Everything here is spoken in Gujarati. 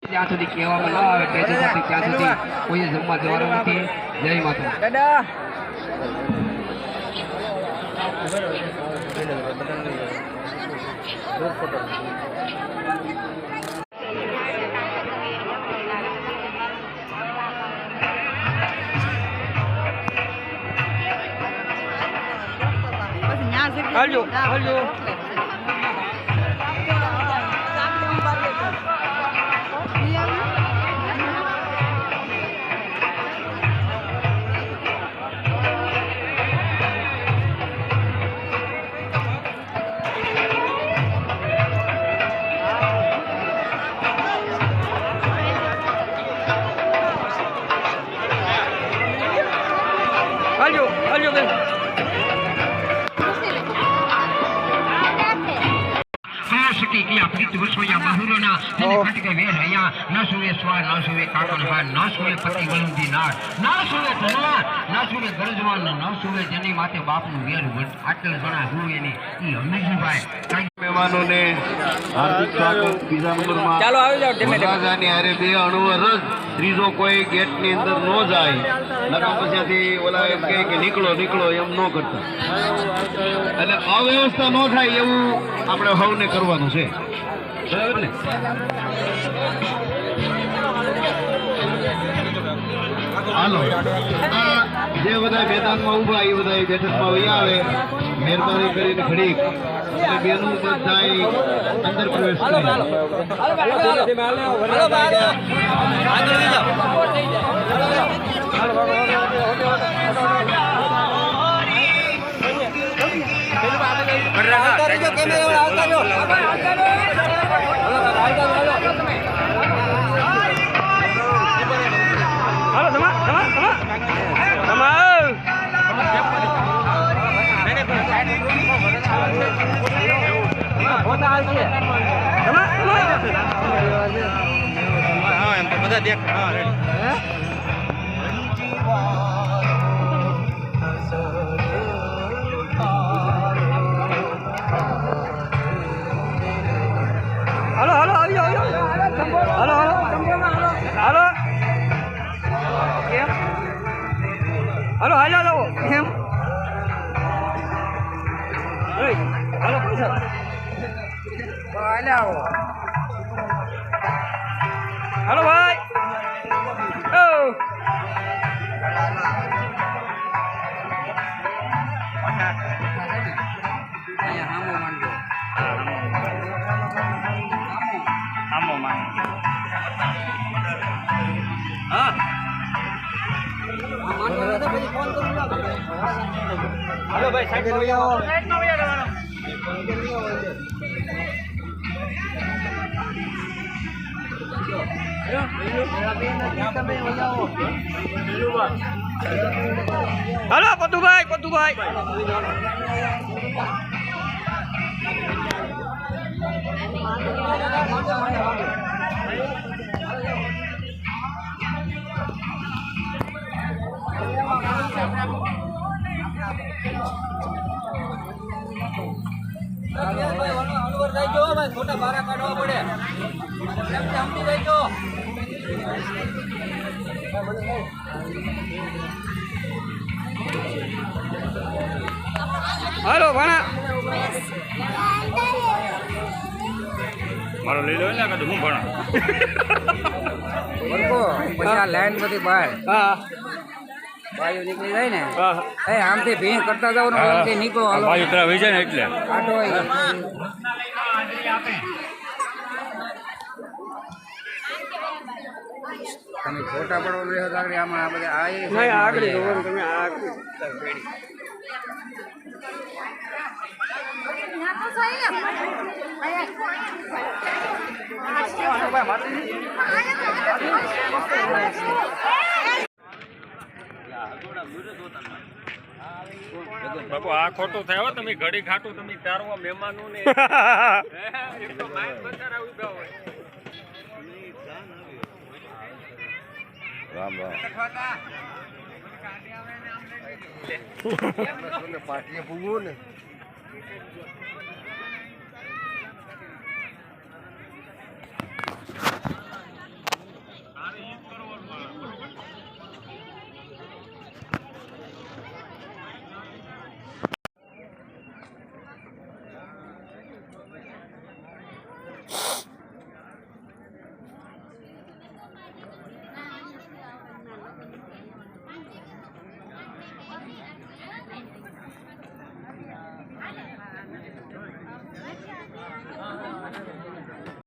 ત્યાં સુધી કહેવામાં ન આવે ત્યાં સુધી કોઈ જમવા જવાનું નથી. જય માતા. હાલજો હાલજો. હાલજો હાલજો બેન. મહેમાનોને હાર્દિક સ્વાગત. બીજા નંબરમાં ચાલો આવી જાઓ. વરરાજાની હારે 2 અણુવર જ ત્રીજો કોઈ ગેટની અંદર ન જાય. લગન પછીથી ઓલા એમ કહે કે નીકળો નીકળો એમ ન કરતા. એટલે અવ્યવસ્થા ન થાય એવું આપણે સૌને કરવાનું છે. બરાબર ને? હાલો જે બધા મેદાનમાં ઉભા એ બધા બેઠકમાં વહી આવે. મહેરબાની કરીને ઘડીક બેનું જાય અંદર પ્રવેશ કરી. બધા દેખ. હાલો હાલો આવી જાઓ. હાલો હાલો હાલો કેમ હાલો હાલો જાઓ એમ. હાલો પૈસા હાલો ભાઈ. હાલો ભાઈ સાઈડ હાલો પતુભાઈ પતુભાઈ. મોટા બારા કાઢવા પડે. હાલો ભાણા મારો લઈ લો ને કે હું ભણા પછી લાઈન બધી બહાર હા બાજુ નીકળી જાય ને. હા આમથી ભીણ કરતા જાવ ને આમથી નીકળો. બાજુ તરા વહી જાય ને એટલે આટો તમે ફોટા પડવા રહ્યો આગળ આમાં આ બધા આગળ જોવો તમે આગળ બાપુ આ ખોટું થાય તમે ઘડી ખાટું તમે તારવા મહેમાનો ને રામ રામ પાટીએ પૂગવું ને